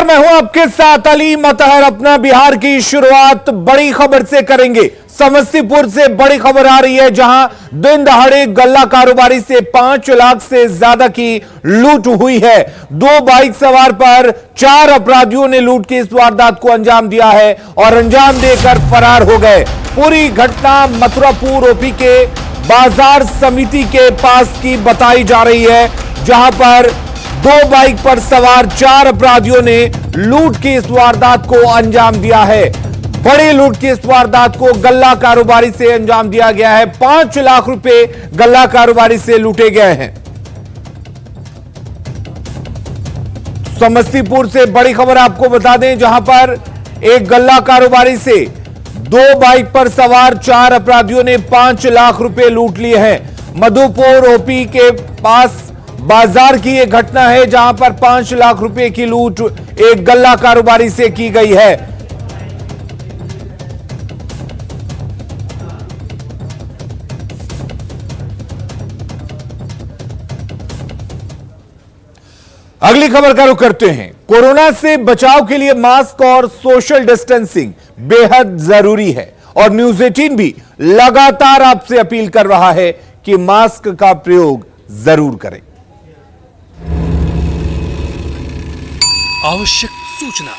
नमस्कार, मैं हूं आपके साथ अली मतहर। अपना बिहार की शुरुआत बड़ी खबर से करेंगे। समस्तीपुर से बड़ी खबर आ रही है, जहां दिन दहाड़े गल्ला कारोबारी से 5 लाख से ज्यादा की लूट हुई है। 2 बाइक सवार पर 4 अपराधियों ने लूट की इस वारदात को अंजाम दिया है और अंजाम देकर फरार हो गए। पूरी घटना मथुरापुर ओपी के बाजार समिति के पास की बताई जा रही है, जहां पर 2 बाइक पर सवार 4 अपराधियों ने लूट की इस वारदात को अंजाम दिया है। बड़ी लूट की इस वारदात को गल्ला कारोबारी से अंजाम दिया गया है। 5 लाख रुपए गल्ला कारोबारी से लूटे गए हैं। समस्तीपुर से बड़ी खबर आपको बता दें, जहां पर एक गल्ला कारोबारी से 2 बाइक पर सवार 4 अपराधियों ने 5 लाख रुपए लूट लिए हैं। मधुपुर ओपी के पास बाजार की यह घटना है, जहां पर 5 लाख रुपए की लूट एक गल्ला कारोबारी से की गई है। अगली खबर का रुख करते हैं। कोरोना से बचाव के लिए मास्क और सोशल डिस्टेंसिंग बेहद जरूरी है और न्यूज 18 भी लगातार आपसे अपील कर रहा है कि मास्क का प्रयोग जरूर करें। आवश्यक सूचना,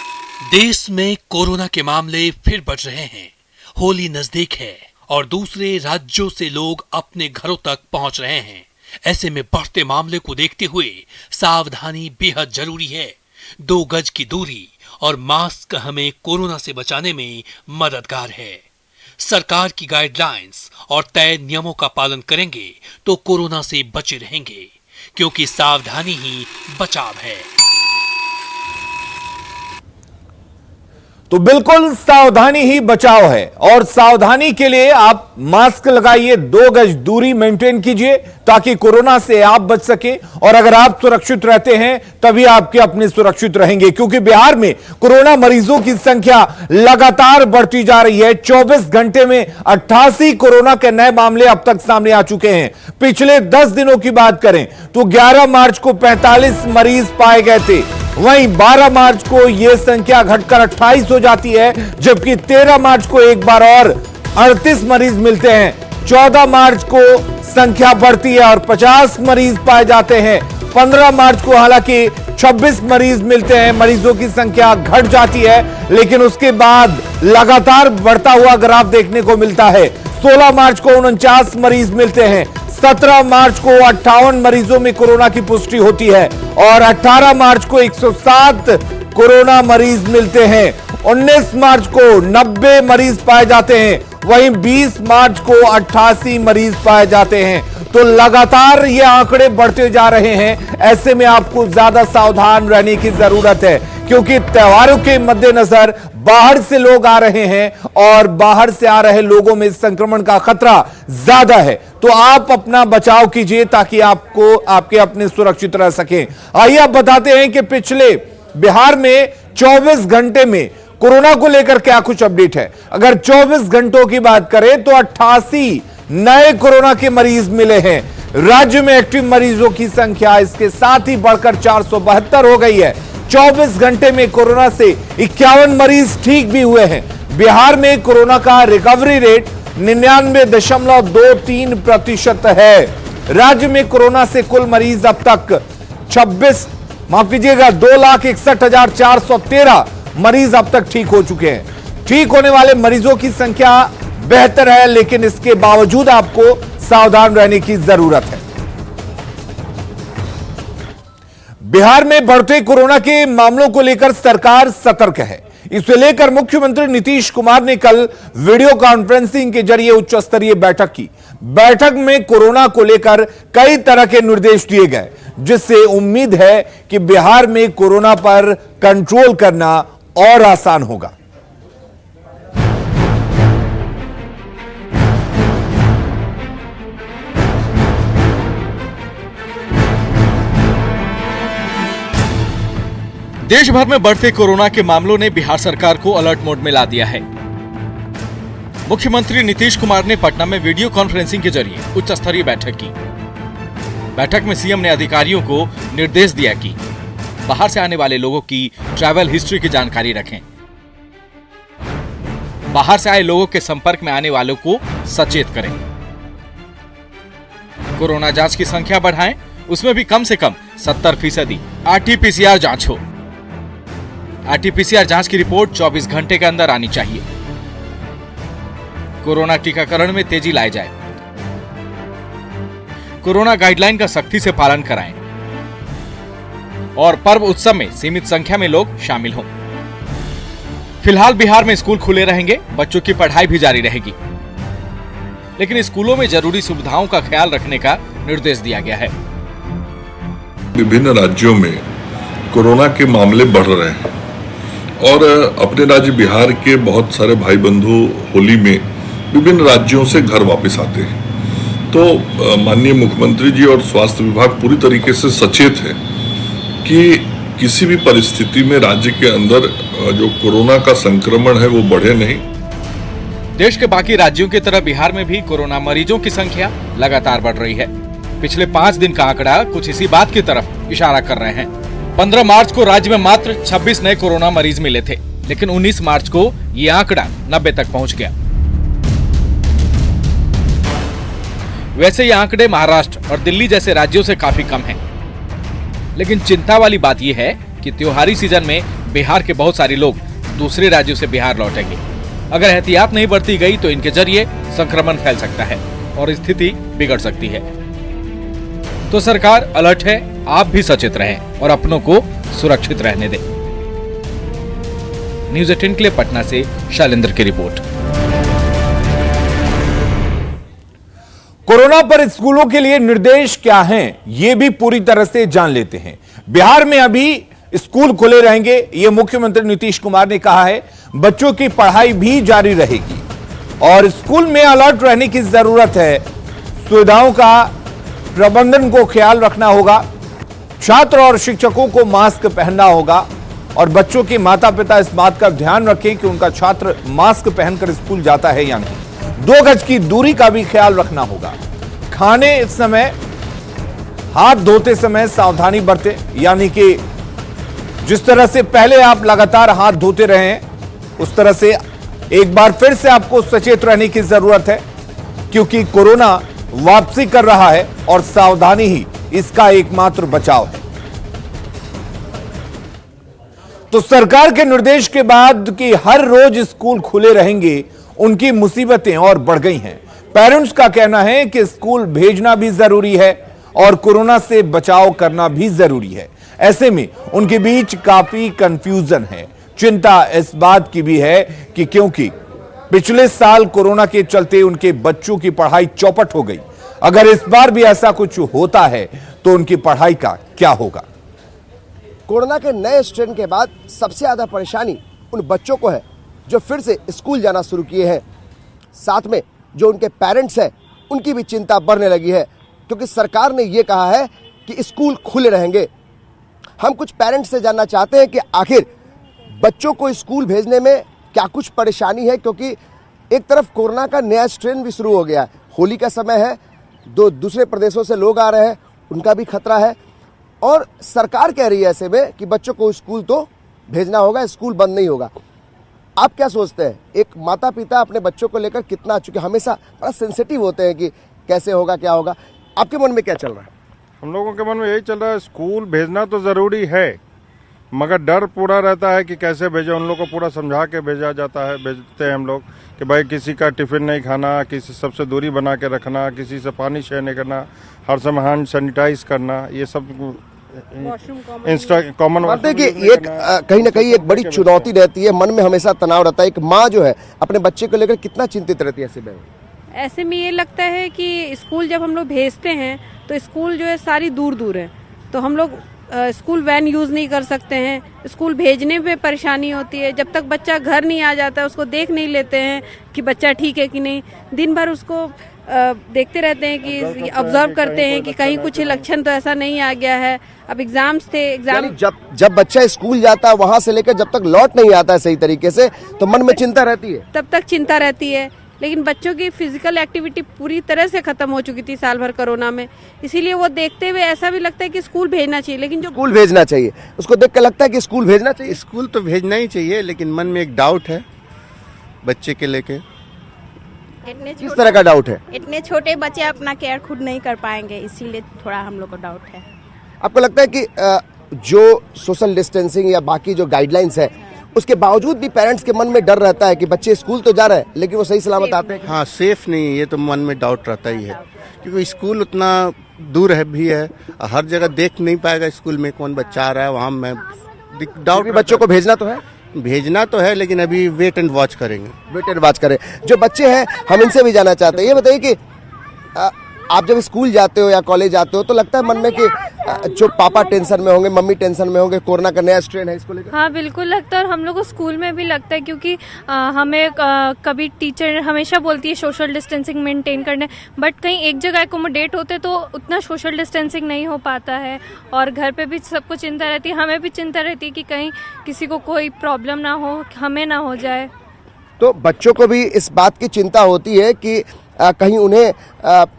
देश में कोरोना के मामले फिर बढ़ रहे हैं। होली नजदीक है और दूसरे राज्यों से लोग अपने घरों तक पहुंच रहे हैं। ऐसे में बढ़ते मामले को देखते हुए सावधानी बेहद जरूरी है। 2 गज की दूरी और मास्क हमें कोरोना से बचाने में मददगार है। सरकार की गाइडलाइंस और तय नियमों का पालन करेंगे तो कोरोना से बचे रहेंगे, क्योंकि सावधानी ही बचाव है। तो बिल्कुल सावधानी ही बचाव है और सावधानी के लिए आप मास्क लगाइए, 2 गज दूरी मेंटेन कीजिए ताकि कोरोना से आप बच सके। और अगर आप सुरक्षित रहते हैं तभी आपके अपने सुरक्षित रहेंगे, क्योंकि बिहार में कोरोना मरीजों की संख्या लगातार बढ़ती जा रही है। 24 घंटे में 88 कोरोना के नए मामले अब तक सामने आ चुके हैं। पिछले 10 दिनों की बात करें तो 11 मार्च को 45 मरीज पाए गए थे। वहीं 12 मार्च को यह संख्या घटकर 28 हो जाती है, जबकि 13 मार्च को एक बार और 38 मरीज मिलते हैं। 14 मार्च को संख्या बढ़ती है और 50 मरीज पाए जाते हैं। 15 मार्च को हालांकि 26 मरीज मिलते हैं, मरीजों की संख्या घट जाती है, लेकिन उसके बाद लगातार बढ़ता हुआ ग्राफ देखने को मिलता है। 16 मार्च को 49 मरीज मिलते हैं। 17 मार्च को 58 मरीजों में कोरोना की पुष्टि होती है और 18 मार्च को 107 कोरोना मरीज मिलते हैं। 19 मार्च को 90 मरीज पाए जाते हैं। वहीं 20 मार्च को 88 मरीज पाए जाते हैं। तो लगातार ये आंकड़े बढ़ते जा रहे हैं। ऐसे में आपको ज्यादा सावधान रहने की जरूरत है, क्योंकि त्योहारों के मद्देनजर बाहर से लोग आ रहे हैं और बाहर से आ रहे लोगों में संक्रमण का खतरा ज्यादा है। तो आप अपना बचाव कीजिए ताकि आपको आपके अपने सुरक्षित रह सकें। आइए आप बताते हैं कि पिछले बिहार में 24 घंटे में कोरोना को लेकर क्या कुछ अपडेट है। अगर 24 घंटों की बात करें तो 88 नए कोरोना के मरीज मिले हैं। राज्य में एक्टिव मरीजों की संख्या इसके साथ ही बढ़कर 472 हो गई है। 24 घंटे में कोरोना से 51 मरीज ठीक भी हुए हैं। बिहार में कोरोना का रिकवरी रेट 99.23% है। राज्य में कोरोना से कुल मरीज अब तक 2,61,413 मरीज अब तक ठीक हो चुके हैं। ठीक होने वाले मरीजों की संख्या बेहतर है, लेकिन इसके बावजूद आपको सावधान रहने की जरूरत है। बिहार में बढ़ते कोरोना के मामलों को लेकर सरकार सतर्क है। इसे लेकर मुख्यमंत्री नीतीश कुमार ने कल वीडियो कॉन्फ्रेंसिंग के जरिए उच्च स्तरीय बैठक की। बैठक में कोरोना को लेकर कई तरह के निर्देश दिए गए, जिससे उम्मीद है कि बिहार में कोरोना पर कंट्रोल करना और आसान होगा। देश भर में बढ़ते कोरोना के मामलों ने बिहार सरकार को अलर्ट मोड में ला दिया है। मुख्यमंत्री नीतीश कुमार ने पटना में वीडियो कॉन्फ्रेंसिंग के जरिए उच्च स्तरीय बैठक की। बैठक में सीएम ने अधिकारियों को निर्देश दिया कि बाहर से आने वाले लोगों की ट्रैवल हिस्ट्री की जानकारी रखें। बाहर से आए लोगों के संपर्क में आने वालों को सचेत करें। कोरोना जांच की संख्या बढ़ाएं, उसमें भी कम से कम 70% RT-PCR जांच हो। RT-PCR जांच की रिपोर्ट 24 घंटे के अंदर आनी चाहिए। कोरोना टीकाकरण में तेजी लाई जाए। कोरोना गाइडलाइन का सख्ती से पालन कराएं और पर्व उत्सव में सीमित संख्या में लोग शामिल हों। फिलहाल बिहार में स्कूल खुले रहेंगे, बच्चों की पढ़ाई भी जारी रहेगी, लेकिन स्कूलों में जरूरी सुविधाओं का ख्याल रखने का निर्देश दिया गया है। विभिन्न राज्यों में कोरोना के मामले बढ़ रहे हैं और अपने राज्य बिहार के बहुत सारे भाई बंधु होली में विभिन्न राज्यों से घर वापस आते हैं। तो माननीय मुख्यमंत्री जी और स्वास्थ्य विभाग पूरी तरीके से सचेत है कि किसी भी परिस्थिति में राज्य के अंदर जो कोरोना का संक्रमण है वो बढ़े नहीं। देश के बाकी राज्यों की तरह बिहार में भी कोरोना मरीजों की संख्या लगातार बढ़ रही है। पिछले 5 दिन का आंकड़ा कुछ इसी बात की तरफ इशारा कर रहे हैं। 15 मार्च को राज्य में मात्र 26 नए कोरोना मरीज मिले थे, लेकिन 19 मार्च को ये आंकड़ा 90 तक पहुंच गया। वैसे ये आंकड़े महाराष्ट्र और दिल्ली जैसे राज्यों से काफी कम हैं। लेकिन चिंता वाली बात यह है कि त्योहारी सीजन में बिहार के बहुत सारे लोग दूसरे राज्यों से बिहार लौटेंगे। अगर एहतियात नहीं बरती गई तो इनके जरिए संक्रमण फैल सकता है और स्थिति बिगड़ सकती है। तो सरकार अलर्ट है, आप भी सचेत रहें और अपनों को सुरक्षित रहने दें। न्यूज़ 18 के लिए पटना से शैलेंद्र की रिपोर्ट। कोरोना पर स्कूलों के लिए निर्देश क्या हैं, यह भी पूरी तरह से जान लेते हैं। बिहार में अभी स्कूल खुले रहेंगे, यह मुख्यमंत्री नीतीश कुमार ने कहा है। बच्चों की पढ़ाई भी जारी रहेगी और स्कूल में अलर्ट रहने की जरूरत है। सुविधाओं का प्रबंधन को ख्याल रखना होगा। छात्र और शिक्षकों को मास्क पहनना होगा और बच्चों के माता पिता इस बात का ध्यान रखें कि उनका छात्र मास्क पहनकर स्कूल जाता है या नहीं। 2 गज की दूरी का भी ख्याल रखना होगा। खाने समय हाथ धोते समय सावधानी बरतें, यानी कि जिस तरह से पहले आप लगातार हाथ धोते रहे हैं उस तरह से एक बार फिर से आपको सचेत रहने की जरूरत है, क्योंकि कोरोना वापसी कर रहा है और सावधानी ही इसका एकमात्र बचाव है। तो सरकार के निर्देश के बाद कि हर रोज स्कूल खुले रहेंगे, उनकी मुसीबतें और बढ़ गई हैं। पेरेंट्स का कहना है कि स्कूल भेजना भी जरूरी है और कोरोना से बचाव करना भी जरूरी है। ऐसे में उनके बीच काफी कंफ्यूजन है। चिंता इस बात की भी है कि क्योंकि पिछले साल कोरोना के चलते उनके बच्चों की पढ़ाई चौपट हो गई। अगर इस बार भी ऐसा कुछ होता है तो उनकी पढ़ाई का क्या होगा। कोरोना के नए स्ट्रेन के बाद सबसे ज्यादा परेशानी उन बच्चों को है जो फिर से स्कूल जाना शुरू किए हैं। साथ में जो उनके पेरेंट्स हैं उनकी भी चिंता बढ़ने लगी है, क्योंकि सरकार ने यह कहा है कि स्कूल खुले रहेंगे। हम कुछ पेरेंट्स से जानना चाहते हैं कि आखिर बच्चों को स्कूल भेजने में क्या कुछ परेशानी है, क्योंकि एक तरफ कोरोना का नया स्ट्रेन भी शुरू हो गया है। होली का समय है, दूसरे प्रदेशों से लोग आ रहे हैं, उनका भी खतरा है और सरकार कह रही है ऐसे में कि बच्चों को स्कूल तो भेजना होगा, स्कूल बंद नहीं होगा। आप क्या सोचते हैं, एक माता पिता अपने बच्चों को लेकर कितना, चूंकि हमेशा बड़ा सेंसिटिव होते हैं कि कैसे होगा क्या होगा, आपके मन में क्या चल रहा है? हम लोगों के मन में यही चल रहा है, स्कूल भेजना तो ज़रूरी है, मगर डर पूरा रहता है कि कैसे भेजें। उन लोगों को पूरा समझा के भेजा जाता है, भेजते हैं हम लोग कि भाई किसी का टिफिन नहीं खाना, किसी सबसे दूरी बना के रखना, किसी से पानी शेयर नहीं करना, हर समय हैंड सैनिटाइज करना, ये सब कॉमन बात है कि एक कहीं ना कहीं एक बड़ी चुनौती रहती है, मन में हमेशा तनाव रहता है। एक माँ जो है अपने बच्चे को लेकर कितना चिंतित रहती है ऐसे में? ऐसे में ये लगता है कि स्कूल जब हम लोग भेजते हैं तो स्कूल जो है सारी दूर दूर है, तो हम लोग स्कूल वैन यूज़ नहीं कर सकते हैं। स्कूल भेजने में परेशानी होती है, जब तक बच्चा घर नहीं आ जाता उसको देख नहीं लेते हैं कि बच्चा ठीक है कि नहीं। दिन भर उसको देखते रहते हैं कि ऑब्जर्व करते हैं कि कहीं कुछ लक्षण तो ऐसा नहीं आ गया है। अब एग्जाम्स थे, एग्जाम जब बच्चा स्कूल जाता है वहां से लेकर जब तक लौट नहीं आता है सही तरीके से, तो मन में चिंता रहती है। तब तक चिंता रहती है लेकिन बच्चों की फिजिकल एक्टिविटी पूरी तरह से खत्म हो चुकी थी साल भर कोरोना में, इसीलिए वो देखते हुए ऐसा भी लगता है कि स्कूल भेजना चाहिए। लेकिन जो स्कूल भेजना चाहिए, उसको देख कर लगता है कि स्कूल भेजना चाहिए। स्कूल तो भेजना ही चाहिए, लेकिन मन में एक डाउट है बच्चे के लेके। किस तरह का डाउट है? इतने छोटे बच्चे अपना केयर खुद नहीं कर पाएंगे, इसीलिए थोड़ा हम लोग को डाउट है। आपको लगता है कि जो सोशल डिस्टेंसिंग या बाकी जो गाइडलाइंस है उसके बावजूद भी पेरेंट्स के मन में डर रहता है कि बच्चे स्कूल तो जा रहे हैं लेकिन वो सही सलामत आते हैं? हाँ, सेफ नहीं है, ये तो मन में डाउट रहता ही है, क्योंकि स्कूल उतना दूर है भी है, हर जगह देख नहीं पाएगा स्कूल में कौन बच्चा आ रहा है, वहाँ मैं डाउट। बच्चों को भेजना तो है, लेकिन अभी वेट एंड वॉच करेंगे। वेट एंड वॉच करें। जो बच्चे हैं हम इनसे भी जानना चाहते हैं, ये बताइए कि आप जब स्कूल जाते हो या कॉलेज जाते हो तो लगता है मन में कि जो पापा टेंशन में होंगे, मम्मी टेंशन में होंगे, कोरोना का नया स्ट्रेन है, इसको लेकर? हाँ बिल्कुल लगता है, और हम लोग को स्कूल में भी लगता है, क्योंकि हमें कभी टीचर हमेशा बोलती है सोशल डिस्टेंसिंग मेंटेन करने, बट कहीं एक जगह एकोमोडेट होते तो उतना सोशल डिस्टेंसिंग नहीं हो पाता है, और घर पे भी सबको चिंता रहती है, हमें भी चिंता रहती है कि कहीं किसी को कोई प्रॉब्लम ना हो, हमें ना हो जाए। तो बच्चों को भी इस बात की चिंता होती है कि कहीं उन्हें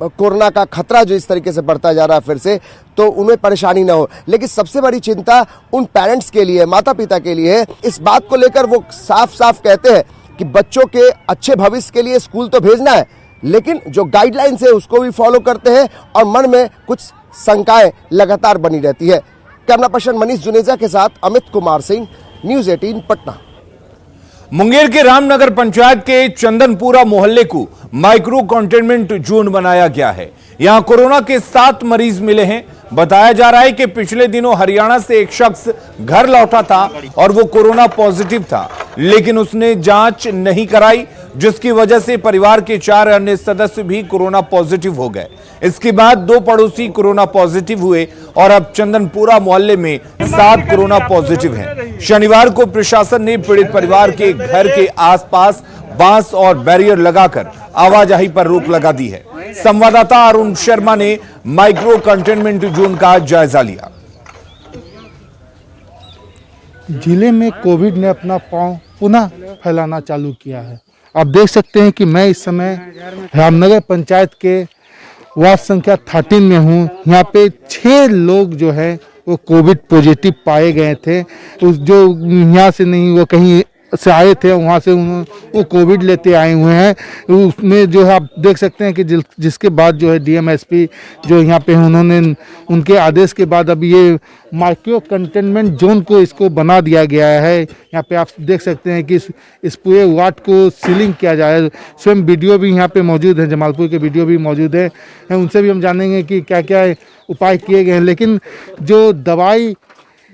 कोरोना का खतरा जो इस तरीके से बढ़ता जा रहा है फिर से, तो उन्हें परेशानी ना हो। लेकिन सबसे बड़ी चिंता उन पेरेंट्स के लिए, माता पिता के लिए है। इस बात को लेकर वो साफ साफ कहते हैं कि बच्चों के अच्छे भविष्य के लिए स्कूल तो भेजना है, लेकिन जो गाइडलाइंस है उसको भी फॉलो करते हैं और मन में कुछ शंकाएं लगातार बनी रहती है। कैमरा पर्सन मनीष जुनेजा के साथ अमित कुमार सिंह, न्यूज़ 18 पटना। मुंगेर के रामनगर पंचायत के चंदनपुरा मोहल्ले को माइक्रो कंटेनमेंट जोन बनाया गया है। यहां कोरोना के 7 मरीज मिले हैं। बताया जा रहा है कि पिछले दिनों हरियाणा से एक शख्स घर लौटा था और वो कोरोना पॉजिटिव था, लेकिन उसने जांच नहीं कराई, जिसकी वजह से परिवार के 4 अन्य सदस्य भी कोरोना पॉजिटिव हो गए। इसके बाद 2 पड़ोसी कोरोना पॉजिटिव हुए और अब चंदनपुरा मोहल्ले में 7 कोरोना पॉजिटिव हैं। शनिवार को प्रशासन ने पीड़ित परिवार के घर के आसपास बांस और बैरियर लगाकर आवाजाही पर रोक लगा दी है। संवाददाता अरुण शर्मा ने माइक्रो कंटेनमेंट जोन का जायजा लिया। जिले में कोविड ने अपना पांव पुनः फैलाना चालू किया है। आप देख सकते हैं कि मैं इस समय रामनगर पंचायत के वार्ड संख्या 13 में हूँ। यहाँ पे 6 लोग जो है वो कोविड पॉजिटिव पाए गए थे। उस जो यहाँ से नहीं, वो कहीं से आए थे, वहाँ से वो कोविड लेते आए हुए हैं। उसमें जो है आप देख सकते हैं कि जिसके बाद जो है डीएमएसपी जो यहाँ पे उन्होंने उनके आदेश के बाद अब ये माइक्रो कंटेनमेंट जोन को इसको बना दिया गया है। यहाँ पे आप देख सकते हैं कि इस पूरे वार्ड को सीलिंग किया जाए। स्वयं वीडियो भी यहाँ पे मौजूद है, जमालपुर के वीडियो भी मौजूद है, उनसे भी हम जानेंगे कि क्या क्या उपाय किए गए हैं। लेकिन जो दवाई,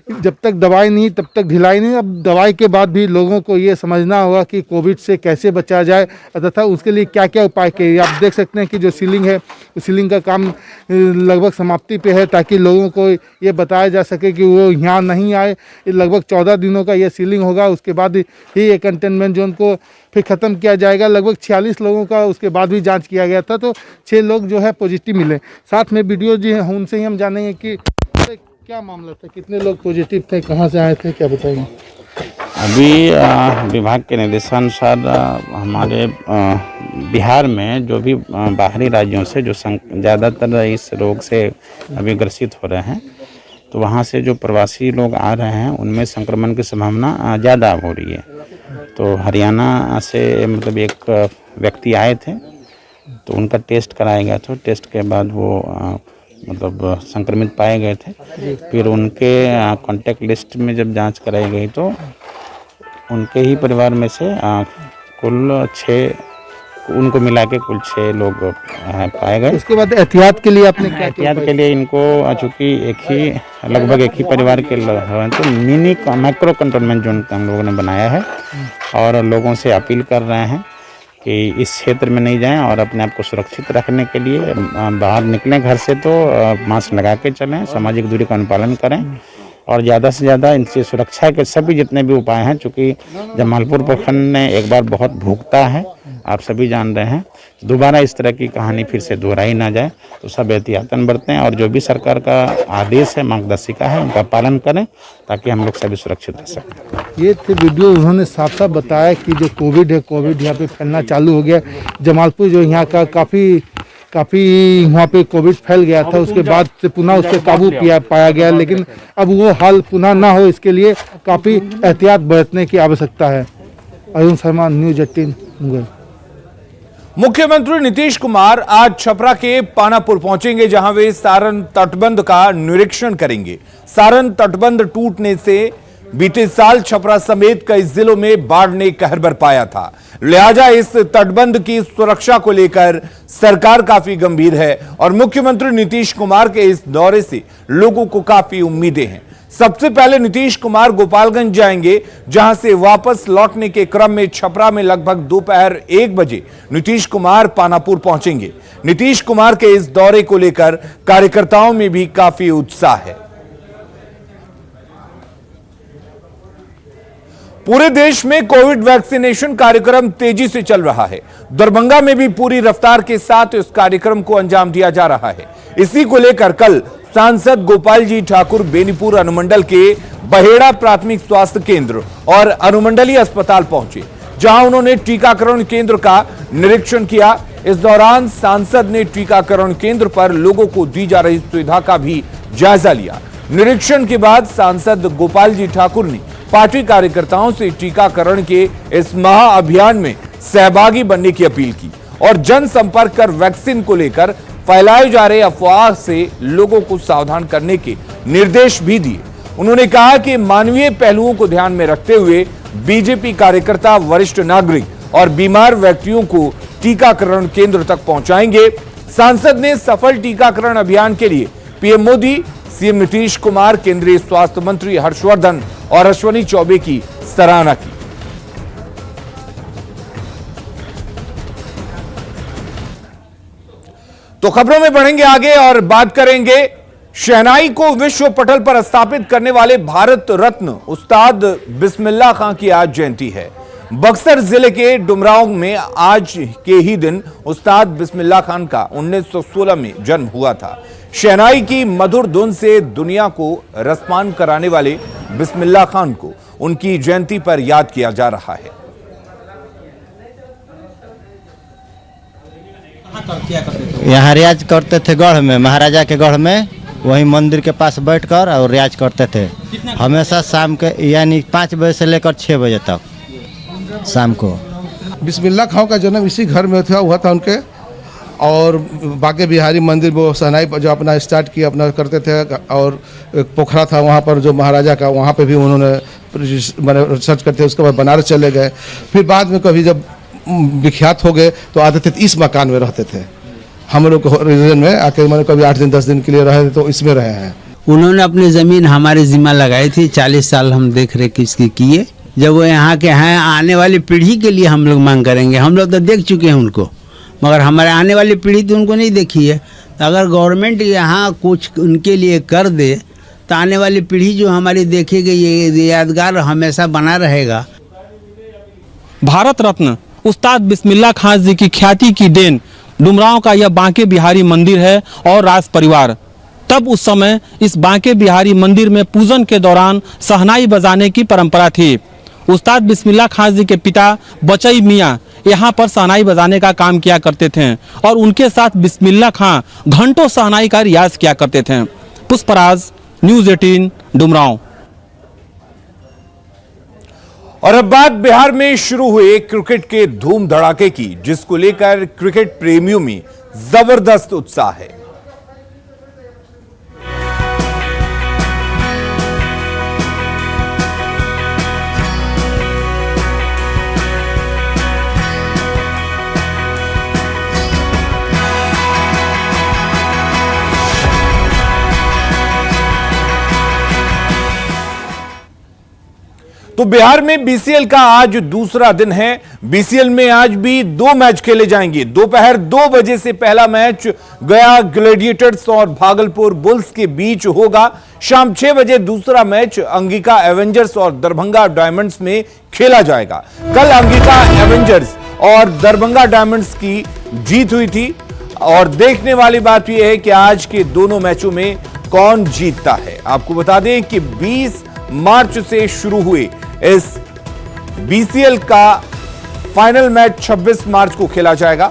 जब तक दवाई नहीं तब तक ढिलाई नहीं। अब दवाई के बाद भी लोगों को ये समझना होगा कि कोविड से कैसे बचा जाए तथा उसके लिए क्या क्या उपाय किए। आप देख सकते हैं कि जो सीलिंग है, सीलिंग का काम लगभग समाप्ति पे है, ताकि लोगों को ये बताया जा सके कि वो यहाँ नहीं आए। लगभग 14 दिनों का ये सीलिंग होगा, उसके बाद ही ये कंटेनमेंट जोन को फिर ख़त्म किया जाएगा। लगभग 46 लोगों का उसके बाद भी जाँच किया गया था, तो 6 लोग जो है पॉजिटिव मिले। साथ में वीडियो जो है उनसे ही हम जानेंगे कि क्या मामला था, कितने लोग पॉजिटिव थे, कहाँ से आए थे, क्या बताएंगे? अभी विभाग के निर्देशानुसार हमारे बिहार में जो भी बाहरी राज्यों से जो ज़्यादातर इस रोग से अभी ग्रसित हो रहे हैं, तो वहाँ से जो प्रवासी लोग आ रहे हैं उनमें संक्रमण की संभावना ज़्यादा हो रही है। तो हरियाणा से मतलब एक व्यक्ति आए थे, तो उनका टेस्ट कराया गया था। टेस्ट के बाद वो मतलब संक्रमित पाए गए थे। फिर उनके कांटेक्ट लिस्ट में जब जांच कराई गई तो उनके ही परिवार में से कुल 6, उनको मिला के कुल 6 लोग पाए गए। उसके बाद एहतियात के लिए आपने क्या किया? एहतियात के लिए इनको चूँकि लगभग एक ही परिवार के तो मिनी माइक्रो कंटेनमेंट जोन हम लोगों ने बनाया है और लोगों से अपील कर रहे हैं कि इस क्षेत्र में नहीं जाएं और अपने आप को सुरक्षित रखने के लिए बाहर निकलें घर से तो मास्क लगा के चलें, सामाजिक दूरी का अनुपालन करें और ज़्यादा से ज़्यादा इनसे सुरक्षा के सभी जितने भी उपाय हैं, चूँकि जमालपुर प्रखंड ने एक बार बहुत भुगता है, आप सभी जान रहे हैं, दोबारा इस तरह की कहानी फिर से दोहराई ना जाए, तो सब एहतियातन बरतें और जो भी सरकार का आदेश है, मार्गदर्शिका है, उनका पालन करें ताकि हम लोग सभी सुरक्षित रह सकें। ये थे वीडियो, उन्होंने साफ साफ बताया कि जो कोविड है, कोविड यहाँ पे फैलना चालू हो गया। जमालपुर जो यहाँ का काफ़ी वहाँ पे कोविड फैल गया था, उसके बाद से पुनः उस पर काबू पाया गया, लेकिन अब वो हाल पुनः ना हो, इसके लिए काफ़ी एहतियात बरतने की आवश्यकता है। अरुण शर्मा, न्यूज़ 18 मुंगेर। मुख्यमंत्री नीतीश कुमार आज छपरा के पानापुर पहुंचेंगे, जहां वे सारण तटबंध का निरीक्षण करेंगे। सारण तटबंध टूटने से बीते साल छपरा समेत कई जिलों में बाढ़ ने कहर बरपाया था, लिहाजा इस तटबंध की सुरक्षा को लेकर सरकार काफी गंभीर है और मुख्यमंत्री नीतीश कुमार के इस दौरे से लोगों को काफी उम्मीदें हैं। सबसे पहले नीतीश कुमार गोपालगंज जाएंगे, जहां से वापस लौटने के क्रम में छपरा में लगभग दोपहर 1 बजे नीतीश कुमार पानापुर पहुंचेंगे। नीतीश कुमार के इस दौरे को लेकर कार्यकर्ताओं में भी काफी उत्साह है। पूरे देश में कोविड वैक्सीनेशन कार्यक्रम तेजी से चल रहा है। दरभंगा में भी पूरी रफ्तार के साथ इस कार्यक्रम को अंजाम दिया जा रहा है। इसी को लेकर कल सांसद गोपाल जी ठाकुर बेनीपुर अनुमंडल के बहेड़ा प्राथमिक स्वास्थ्य केंद्र और अनुमंडलीय अस्पताल पहुंचे, जहां उन्होंने टीकाकरण केंद्र का निरीक्षण किया। इस दौरान सांसद ने टीकाकरण केंद्र पर लोगों को दी जा रही सुविधा का भी जायजा लिया। निरीक्षण के बाद सांसद गोपाल जी ठाकुर ने पार्टी कार्यकर्ताओं से टीकाकरण के इस महाअभियान में सहभागी बनने की अपील की और जनसंपर्क कर वैक्सीन को लेकर फैलाए जा रहे अफवाह से लोगों को सावधान करने के निर्देश भी दिए। उन्होंने कहा कि मानवीय पहलुओं को ध्यान में रखते हुए बीजेपी कार्यकर्ता वरिष्ठ नागरिक और बीमार व्यक्तियों को टीकाकरण केंद्र तक पहुंचाएंगे। सांसद ने सफल टीकाकरण अभियान के लिए पीएम मोदी, सीएम नीतीश कुमार, केंद्रीय स्वास्थ्य मंत्री हर्षवर्धन और अश्विनी चौबे की सराहना की। तो खबरों में बढ़ेंगे आगे और बात करेंगे शहनाई को विश्व पटल पर स्थापित करने वाले भारत रत्न उस्ताद बिस्मिल्लाह खां की आज जयंती है। बक्सर जिले के डुमरांव में आज के ही दिन उस्ताद बिस्मिल्लाह खान का 1916 में जन्म हुआ था। शहनाई की मधुर धुन से दुनिया को रसपान कराने वाले बिस्मिल्लाह खान को उनकी जयंती पर याद किया जा रहा है। यहाँ रियाज करते थे गढ़ में, महाराजा के गढ़ में, वहीं मंदिर के पास बैठकर और रियाज करते थे हमेशा शाम के, यानी 5 बजे से लेकर 6 बजे तक शाम को। बिस्मिल्लाह खां का जन्म इसी घर में हुआ था उनके, और बांके बिहारी मंदिर वो शहनाई पर जो अपना स्टार्ट किया अपना करते थे, और एक पोखरा था वहाँ पर जो महाराजा का, वहाँ पे भी उन्होंने रिसर्च करते, उसके बाद बनारस चले गए। फिर बाद में कभी जब विख्यात हो गए तो आते थे इस मकान में रहते थे। हम लोग रीजन में आके मैंने कभी 8 दिन 10 दिन के लिए रहे तो इसमें रहे हैं। उन्होंने अपनी ज़मीन हमारी जिम्मा लगाई थी, 40 साल हम देख रेख इसकी किए। जब वो यहाँ के हैं, आने वाली पीढ़ी के लिए हम लोग मांग करेंगे। हम लोग तो देख चुके हैं उनको, मगर हमारे आने वाली पीढ़ी तो उनको नहीं देखी है। तो अगर गवर्नमेंट यहाँ कुछ उनके लिए कर दे तो आने वाली पीढ़ी जो हमारी देखेगी, ये यादगार हमेशा बना रहेगा। भारत रत्न उस्ताद बिस्मिल्लाह खां जी की ख्याति की देन डुमरांव का यह बांके बिहारी मंदिर है और राज परिवार। तब उस समय इस बांके बिहारी मंदिर में पूजन के दौरान शहनाई बजाने की परंपरा थी। उस्ताद बिस्मिल्लाह खां जी के पिता बचई मियाँ यहाँ पर शहनाई बजाने का काम किया करते थे और उनके साथ बिस्मिल्लाह खां घंटों शहनाई का रियाज किया करते थे। पुष्पराज, न्यूज़ 18 डुमरांव। और अब बात बिहार में शुरू हुए क्रिकेट के धूम धड़ाके की, जिसको लेकर क्रिकेट प्रेमियों में जबरदस्त उत्साह है। तो बिहार में बीसीएल का आज दूसरा दिन है। बीसीएल में आज भी 2 मैच खेले जाएंगे। दोपहर 2 बजे से पहला मैच गया ग्लैडिएटर्स और भागलपुर बुल्स के बीच होगा। शाम 6 बजे दूसरा मैच अंगिका एवेंजर्स और दरभंगा डायमंड्स में खेला जाएगा। कल अंगिका एवेंजर्स और दरभंगा डायमंड्स की जीत हुई थी और देखने वाली बात यह है कि आज के दोनों मैचों में कौन जीतता है। आपको बता दें कि 20 मार्च से शुरू हुए इस बीसीएल का फाइनल मैच 26 मार्च को खेला जाएगा।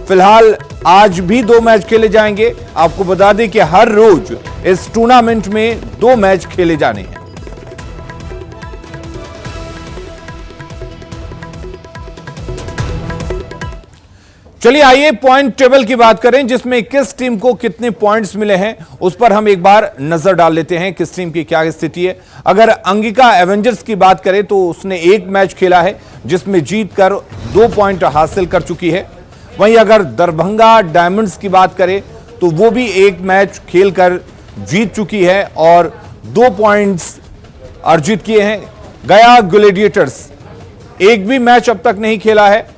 फिलहाल आज भी 2 मैच खेले जाएंगे। आपको बता दें कि हर रोज इस टूर्नामेंट में 2 मैच खेले जाने हैं। चलिए आइए पॉइंट टेबल की बात करें, जिसमें किस टीम को कितने पॉइंट्स मिले हैं उस पर हम एक बार नजर डाल लेते हैं। किस टीम की क्या स्थिति है। अगर अंगिका एवेंजर्स की बात करें तो उसने 1 मैच खेला है जिसमें जीतकर 2 पॉइंट हासिल कर चुकी है। वहीं अगर दरभंगा डायमंड्स की बात करें तो वो भी 1 मैच खेलकर जीत चुकी है और 2 पॉइंट्स अर्जित किए हैं। गया ग्लैडिएटर्स 1 भी मैच अब तक नहीं खेला है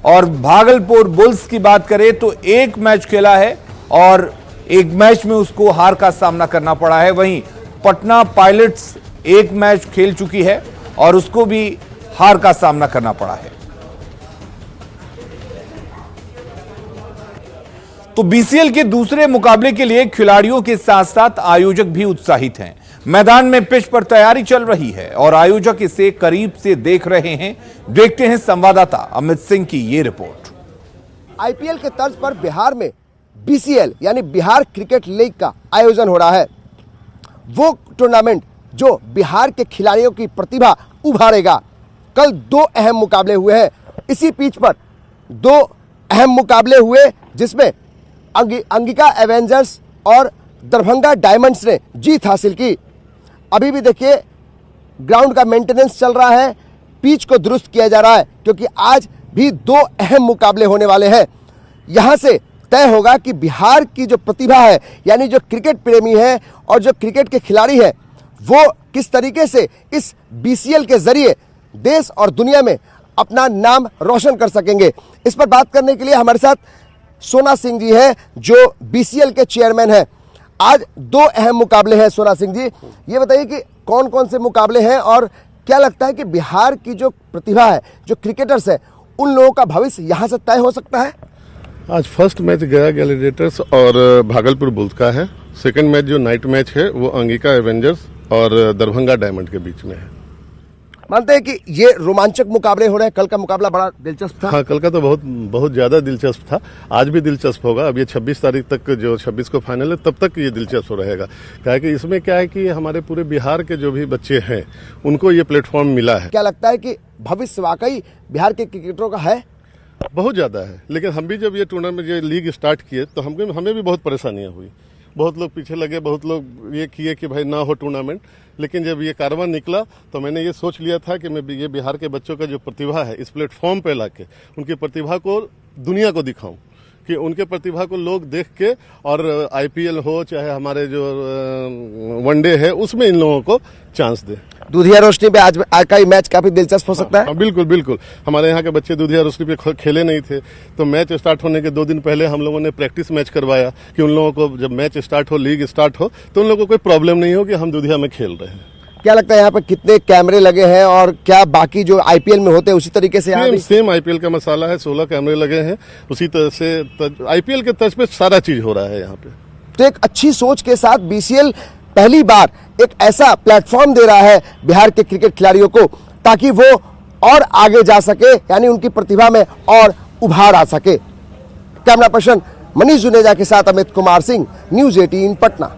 और भागलपुर बुल्स की बात करें तो 1 मैच खेला है और 1 मैच में उसको हार का सामना करना पड़ा है। वहीं पटना पायलट्स 1 मैच खेल चुकी है और उसको भी हार का सामना करना पड़ा है। तो बीसीएल के दूसरे मुकाबले के लिए खिलाड़ियों के साथ साथ आयोजक भी उत्साहित हैं। मैदान में पिच पर तैयारी चल रही है और आयोजक इसे करीब से देख रहे हैं। देखते हैं संवाददाता अमित सिंह की ये रिपोर्ट। आईपीएल के तर्ज पर बिहार में बीसीएल यानी बिहार क्रिकेट लीग का आयोजन हो रहा है। वो टूर्नामेंट जो बिहार के खिलाड़ियों की प्रतिभा उभारेगा। कल 2 अहम मुकाबले हुए हैं। इसी पिच पर 2 अहम मुकाबले हुए जिसमें अंगिका एवेंजर्स और दरभंगा डायमंड्स ने जीत हासिल की। अभी भी देखिए ग्राउंड का मेंटेनेंस चल रहा है, पिच को दुरुस्त किया जा रहा है क्योंकि आज भी 2 अहम मुकाबले होने वाले हैं। यहां से तय होगा कि बिहार की जो प्रतिभा है यानी जो क्रिकेट प्रेमी है और जो क्रिकेट के खिलाड़ी है वो किस तरीके से इस बीसीएल के जरिए देश और दुनिया में अपना नाम रोशन कर सकेंगे। इस पर बात करने के लिए हमारे साथ सोना सिंह जी हैं जो बीसीएल के चेयरमैन हैं। आज 2 अहम मुकाबले हैं। सोना सिंह जी, ये बताइए कि कौन कौन से मुकाबले हैं और क्या लगता है कि बिहार की जो प्रतिभा है, जो क्रिकेटर्स है, उन लोगों का भविष्य यहां से तय हो सकता है? आज फर्स्ट मैच गया ग्लैडिएटर्स और भागलपुर बुल्स का है। सेकंड मैच जो नाइट मैच है वो अंगिका एवेंजर्स और दरभंगा डायमंड के बीच में है। मानते हैं कि ये रोमांचक मुकाबले हो रहे हैं। कल का मुकाबला बड़ा दिलचस्प था। हाँ, कल का तो बहुत ज्यादा दिलचस्प था। आज भी दिलचस्प होगा। अब ये 26 तारीख तक, जो 26 को फाइनल है, तब तक ये दिलचस्प रहेगा। क्या है कि इसमें क्या है कि हमारे पूरे बिहार के जो भी बच्चे हैं उनको ये प्लेटफॉर्म मिला है। क्या लगता है कि भविष्य वाकई बिहार के क्रिकेटरों का है? बहुत ज्यादा है। लेकिन हम भी जब ये टूर्नामेंट, ये लीग स्टार्ट किए तो हमें भी बहुत परेशानियां हुई। बहुत लोग पीछे लगे, बहुत लोग ये किए कि भाई ना हो टूर्नामेंट। लेकिन जब ये कारवां निकला तो मैंने ये सोच लिया था कि मैं ये बिहार के बच्चों का जो प्रतिभा है इस प्लेटफॉर्म पे लाके उनकी प्रतिभा को दुनिया को दिखाऊं, कि उनके प्रतिभा को लोग देख के, और आईपीएल हो चाहे हमारे जो वनडे है उसमें इन लोगों को चांस दे। दूधिया रोशनी पे आज का ये मैच काफी दिलचस्प हो सकता है। बिल्कुल बिल्कुल। हमारे यहाँ के बच्चे दूधिया रोशनी पे खेले नहीं थे तो मैच स्टार्ट होने के 2 दिन पहले हम लोगों ने प्रैक्टिस मैच करवाया कि उन लोगों को जब मैच स्टार्ट हो, लीग स्टार्ट हो, तो उन लोगों को कोई प्रॉब्लम नहीं हो कि हम दूधिया में खेल रहे हैं। क्या लगता है यहाँ पे कितने कैमरे लगे हैं और क्या बाकी जो आईपीएल में होते हैं उसी तरीके से? सेम आईपीएल का मसाला है। 16 कैमरे लगे हैं। उसी तरह से आईपीएल के तर्ज पे सारा चीज हो रहा है यहाँ पे। तो एक अच्छी सोच के साथ बीसीएल पहली बार एक ऐसा प्लेटफॉर्म दे रहा है बिहार के क्रिकेट खिलाड़ियों को ताकि वो और आगे जा सके, यानी उनकी प्रतिभा में और उभार आ सके। कैमरा पर्सन मनीष जुनेजा के साथ अमित कुमार सिंह, न्यूज 18 पटना।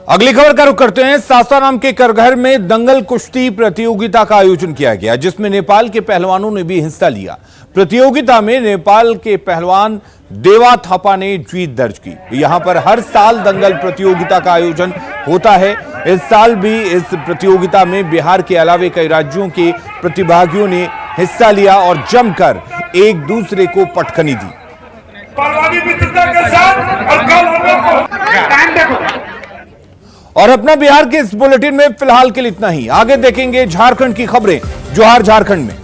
अगली खबर का रुख करते हैं। सासाराम के करघर में दंगल कुश्ती प्रतियोगिता का आयोजन किया गया जिसमें नेपाल के पहलवानों ने भी हिस्सा लिया। प्रतियोगिता में नेपाल के पहलवान देवा थापा ने जीत दर्ज की। यहां पर हर साल दंगल प्रतियोगिता का आयोजन होता है। इस साल भी इस प्रतियोगिता में बिहार के अलावे कई राज्यों के प्रतिभागियों ने हिस्सा लिया और जमकर एक दूसरे को पटखनी दी। और अपना बिहार के इस बुलेटिन में फिलहाल के लिए इतना ही। आगे देखेंगे झारखंड की खबरें जोहार झारखंड में।